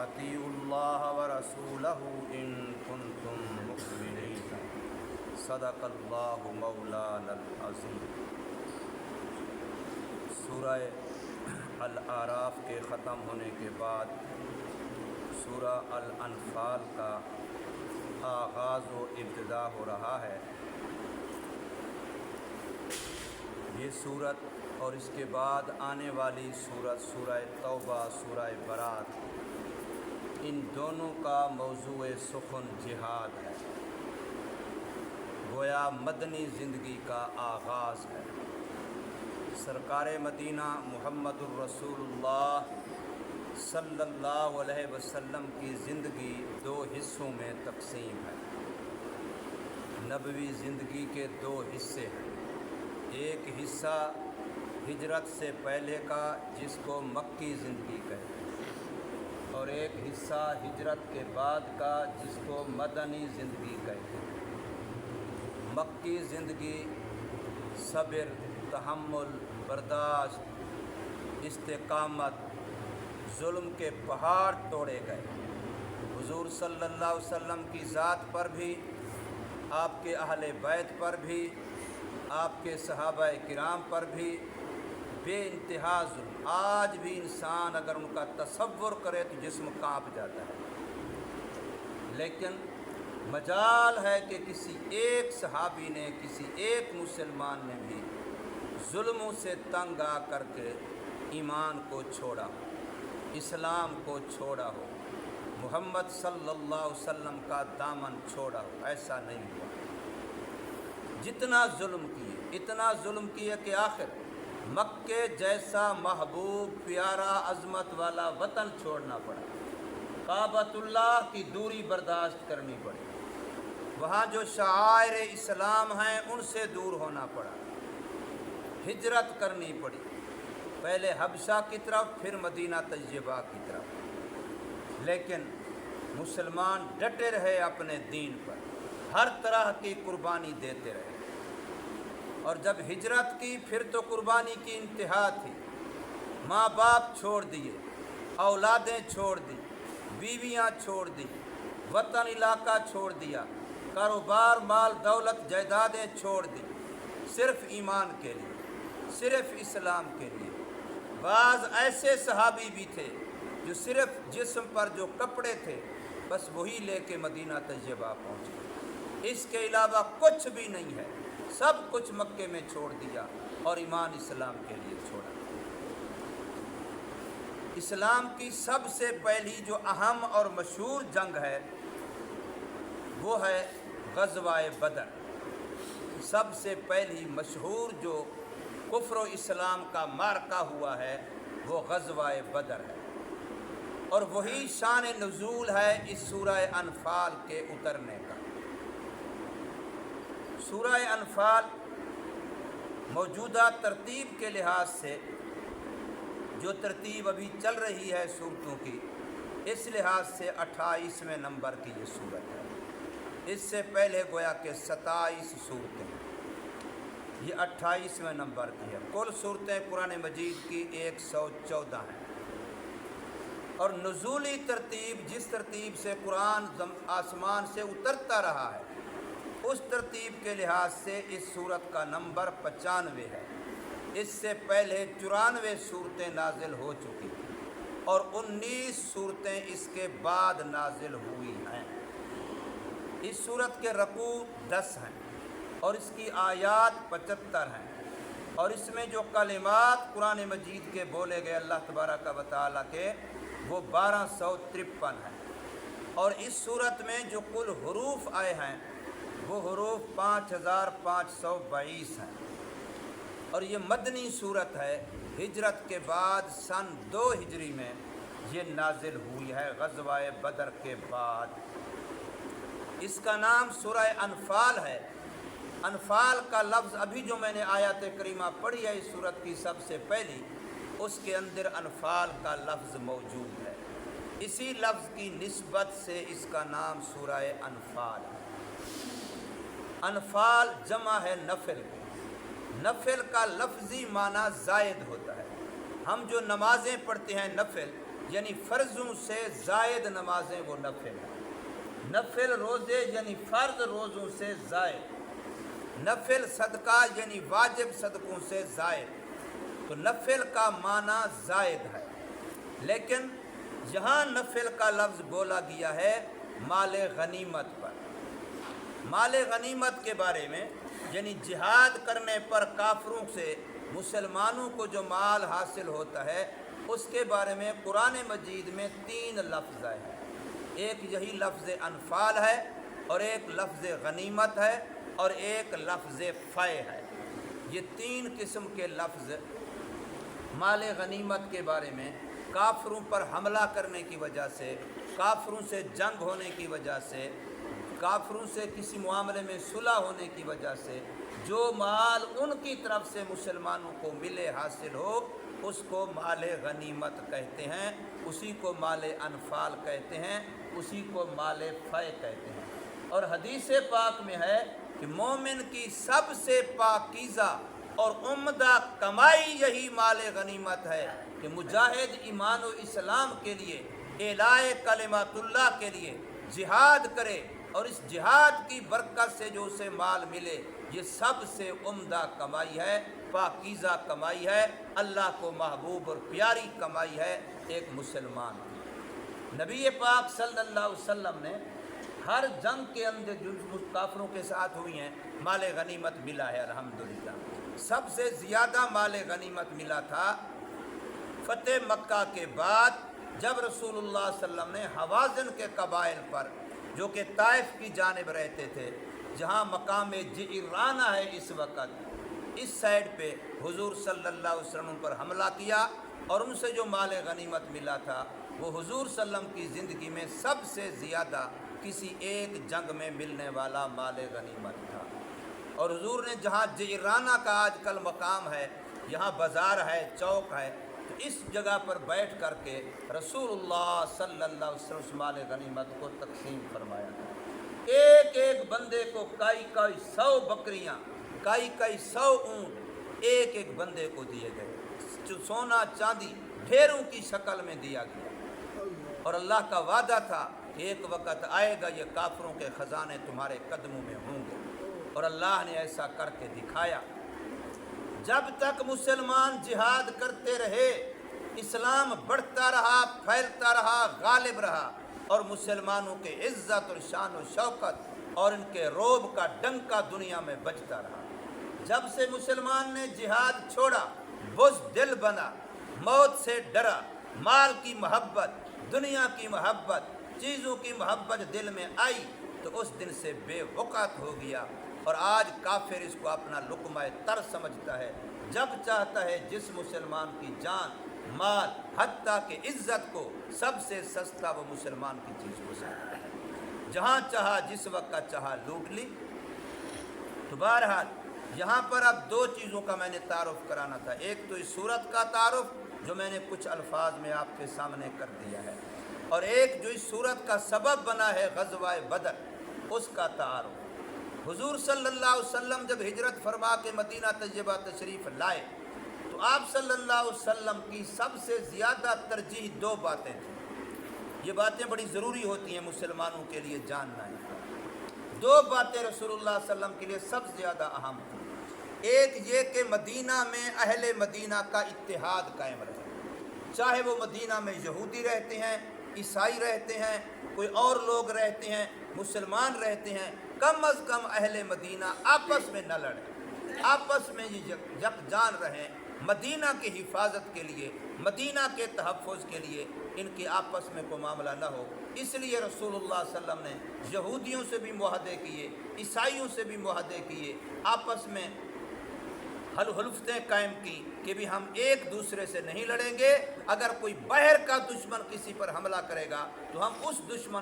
اطیعوا اللہ ورسولہ ان کنتم مؤمنین صدق اللہ مولانا العظیم۔ سورہ الاعراف کے ختم ہونے کے بعد سورہ الانفال کا آغاز و ابتدا ہو رہا ہے۔ یہ سورت اور اس کے بعد آنے والی سورت سورہ توبہ، سورہ برات، ان دونوں کا موضوع سخن جہاد ہے، گویا مدنی زندگی کا آغاز ہے۔ سرکار مدینہ محمد الرسول اللہ صلی اللہ علیہ وسلم کی زندگی دو حصوں میں تقسیم ہے۔ نبوی زندگی کے دو حصے ہیں، ایک حصہ ہجرت سے پہلے کا جس کو مکی زندگی کہتے ہیں، اور ایک حصہ ہجرت کے بعد کا جس کو مدنی زندگی کہتے ہیں۔ مکی زندگی صبر، تحمل، برداشت، استقامت، ظلم کے پہاڑ توڑے گئے۔ حضور صلی اللہ علیہ وسلم کی ذات پر بھی، آپ کے اہل بیت پر بھی، آپ کے صحابہ کرام پر بھی بے انتہا ظلم۔ آج بھی انسان اگر ان کا تصور کرے تو جسم کانپ جاتا ہے، لیکن مجال ہے کہ کسی ایک صحابی نے، کسی ایک مسلمان نے بھی ظلموں سے تنگ آ کر کے ایمان کو چھوڑا ہو، اسلام کو چھوڑا ہو، محمد صلی اللہ علیہ وسلم کا دامن چھوڑا ہو، ایسا نہیں ہوا۔ جتنا ظلم کیے، اتنا ظلم کیے کہ آخر مکے جیسا محبوب پیارا عظمت والا وطن چھوڑنا پڑا، کعبۃ اللہ کی دوری برداشت کرنی پڑی، وہاں جو شعائر اسلام ہیں ان سے دور ہونا پڑا، ہجرت کرنی پڑی، پہلے حبشہ کی طرف پھر مدینہ طیبہ کی طرف، لیکن مسلمان ڈٹے رہے اپنے دین پر، ہر طرح کی قربانی دیتے رہے، اور جب ہجرت کی پھر تو قربانی کی انتہا تھی، ماں باپ چھوڑ دیے، اولادیں چھوڑ دی، بیویاں چھوڑ دی، وطن علاقہ چھوڑ دیا، کاروبار مال دولت جائیدادیں چھوڑ دی، صرف ایمان کے لیے، صرف اسلام کے لیے۔ بعض ایسے صحابی بھی تھے جو صرف جسم پر جو کپڑے تھے بس وہی لے کے مدینہ طیبہ پہنچے، اس کے علاوہ کچھ بھی نہیں ہے، سب کچھ مکے میں چھوڑ دیا اور ایمان اسلام کے لیے چھوڑا۔ اسلام کی سب سے پہلی جو اہم اور مشہور جنگ ہے وہ ہے غزوہ بدر۔ سب سے پہلی مشہور جو کفر و اسلام کا معرکہ ہوا ہے وہ غزوہ بدر ہے، اور وہی شان نزول ہے اس سورہ انفال کے اترنے کا۔ سورہ انفال موجودہ ترتیب کے لحاظ سے، جو ترتیب ابھی چل رہی ہے سورتوں کی، اس لحاظ سے 28ویں نمبر کی یہ سورت ہے۔ اس سے پہلے گویا کہ 27 صورتیں، یہ 28ویں نمبر کی ہے۔ کل صورتیں قرآن مجید کی 114 ہیں، اور نزولی ترتیب جس ترتیب سے قرآن آسمان سے اترتا رہا ہے اس ترتیب کے لحاظ سے اس صورت کا نمبر 95 ہے۔ اس سے پہلے 94 صورتیں نازل ہو چکی تھیں، اور 19 صورتیں اس کے بعد نازل ہوئی ہیں۔ اس صورت کے رکوع 10 ہیں، اور اس کی آیات 75 ہیں، اور اس میں جو کلمات قرآن مجید کے بولے گئے اللہ تبارک و تعالیٰ کے وہ 1253 ہیں، اور اس صورت میں جو کل حروف آئے ہیں وہ حروف 5522 ہیں، اور یہ مدنی صورت ہے۔ ہجرت کے بعد سن 2 ہجری میں یہ نازل ہوئی ہے، غزوہ بدر کے بعد۔ اس کا نام سورہ انفال ہے۔ انفال کا لفظ ابھی جو میں نے آیات کریمہ پڑھی ہے اس صورت کی سب سے پہلی، اس کے اندر انفال کا لفظ موجود ہے، اسی لفظ کی نسبت سے اس کا نام سورہ انفال ہے۔ انفال جمع ہے نفل کی، نفل کا لفظی معنی زائد ہوتا ہے۔ ہم جو نمازیں پڑھتے ہیں نفل، یعنی فرضوں سے زائد نمازیں وہ نفل ہیں۔ نفل روزے یعنی فرض روزوں سے زائد، نفل صدقہ یعنی واجب صدقوں سے زائد۔ تو نفل کا معنی زائد ہے، لیکن یہاں نفل کا لفظ بولا گیا ہے مال غنیمت پر۔ مال غنیمت کے بارے میں یعنی جہاد کرنے پر کافروں سے مسلمانوں کو جو مال حاصل ہوتا ہے اس کے بارے میں قرآن مجید میں 3 لفظ آئے ہیں۔ ایک یہی لفظ انفال ہے، اور ایک لفظ غنیمت ہے، اور ایک لفظ فے ہے۔ یہ 3 قسم کے لفظ مال غنیمت کے بارے میں کافروں پر حملہ کرنے کی وجہ سے، کافروں سے جنگ ہونے کی وجہ سے، کافروں سے کسی معاملے میں صلح ہونے کی وجہ سے جو مال ان کی طرف سے مسلمانوں کو ملے حاصل ہو اس کو مال غنیمت کہتے ہیں، اسی کو مال انفال کہتے ہیں، اسی کو مال فے کہتے ہیں۔ اور حدیث پاک میں ہے کہ مومن کی سب سے پاکیزہ اور عمدہ کمائی یہی مال غنیمت ہے کہ مجاہد ایمان و اسلام کے لیے، اعلاء کلمات اللہ کے لیے جہاد کرے، اور اس جہاد کی برکت سے جو اسے مال ملے یہ سب سے عمدہ کمائی ہے، پاکیزہ کمائی ہے، اللہ کو محبوب اور پیاری کمائی ہے ایک مسلمان کی۔ نبی پاک صلی اللہ علیہ وسلم نے ہر جنگ کے اندر جو کافروں کے ساتھ ہوئی ہیں مال غنیمت ملا ہے الحمدللہ۔ سب سے زیادہ مال غنیمت ملا تھا فتح مکہ کے بعد، جب رسول اللہ صلی اللہ علیہ وسلم نے حوازن کے قبائل پر جو کہ طائف کی جانب رہتے تھے، جہاں مقام جعرانہ ہے اس وقت، اس سائڈ پہ حضور صلی اللہ علیہ وسلم پر حملہ کیا، اور ان سے جو مال غنیمت ملا تھا وہ حضور صلی اللہ علیہ وسلم کی زندگی میں سب سے زیادہ کسی ایک جنگ میں ملنے والا مال غنیمت تھا۔ اور حضور نے جہاں جعرانہ کا آج کل مقام ہے، یہاں بازار ہے، چوک ہے، تو اس جگہ پر بیٹھ کر کے رسول اللہ صلی اللہ علیہ وسلم اس مال غنیمت کو تقسیم فرمایا تھا۔ ایک ایک بندے کو کئی 100 بکریاں، کئی 100 اونٹ ایک ایک بندے کو دیے گئے، سونا چاندی ڈھیروں کی شکل میں دیا گیا، اور اللہ کا وعدہ تھا کہ ایک وقت آئے گا یہ کافروں کے خزانے تمہارے قدموں میں ہوں گے، اور اللہ نے ایسا کر کے دکھایا۔ جب تک مسلمان جہاد کرتے رہے اسلام بڑھتا رہا، پھیلتا رہا، غالب رہا، اور مسلمانوں کے عزت اور شان و شوکت اور ان کے روب کا ڈنکا دنیا میں بجتا رہا۔ جب سے مسلمان نے جہاد چھوڑا، بزدل بنا، موت سے ڈرا، مال کی محبت، دنیا کی محبت، چیزوں کی محبت دل میں آئی تو اس دن سے بے وقت ہو گیا، اور آج کافر اس کو اپنا لقمہ تر سمجھتا ہے۔ جب چاہتا ہے جس مسلمان کی جان، مال، حتیٰ کہ عزت کو سب سے سستا وہ مسلمان کی چیز کو سمجھتا ہے، جہاں چاہا جس وقت چاہا لوٹ لی۔ تو بہرحال یہاں پر اب 2 چیزوں کا میں نے تعارف کرانا تھا، ایک تو اس صورت کا تعارف جو میں نے کچھ الفاظ میں آپ کے سامنے کر دیا ہے، اور ایک جو اس صورت کا سبب بنا ہے غزوہ بدر، اس کا تعارف۔ حضور صلی اللہ علیہ وسلم جب ہجرت فرما کے مدینہ طیبہ تشریف لائے تو آپ صلی اللہ علیہ وسلم کی سب سے زیادہ ترجیح 2 باتیں تھیں۔ یہ باتیں بڑی ضروری ہوتی ہیں مسلمانوں کے لیے جاننا ہے۔ 2 باتیں رسول اللہ صلی اللہ علیہ وسلم کے لیے سب سے زیادہ اہم تھیں۔ ایک یہ کہ مدینہ میں اہل مدینہ کا اتحاد قائم رہے، چاہے وہ مدینہ میں یہودی رہتے ہیں، عیسائی رہتے ہیں، کوئی اور لوگ رہتے ہیں، مسلمان رہتے ہیں، کم از کم اہل مدینہ آپس میں نہ لڑیں، آپس میں یکجان رہیں، مدینہ کی حفاظت کے لیے، مدینہ کے تحفظ کے لیے ان کے آپس میں کوئی معاملہ نہ ہو۔ اس لیے رسول اللہ صلی اللہ علیہ وسلم نے یہودیوں سے بھی معاہدے کیے، عیسائیوں سے بھی معاہدے کیے، آپس میں حلفتیں قائم کی کہ بھی ہم ایک دوسرے سے نہیں لڑیں گے، اگر کوئی باہر کا دشمن کسی پر حملہ کرے گا تو ہم اس دشمن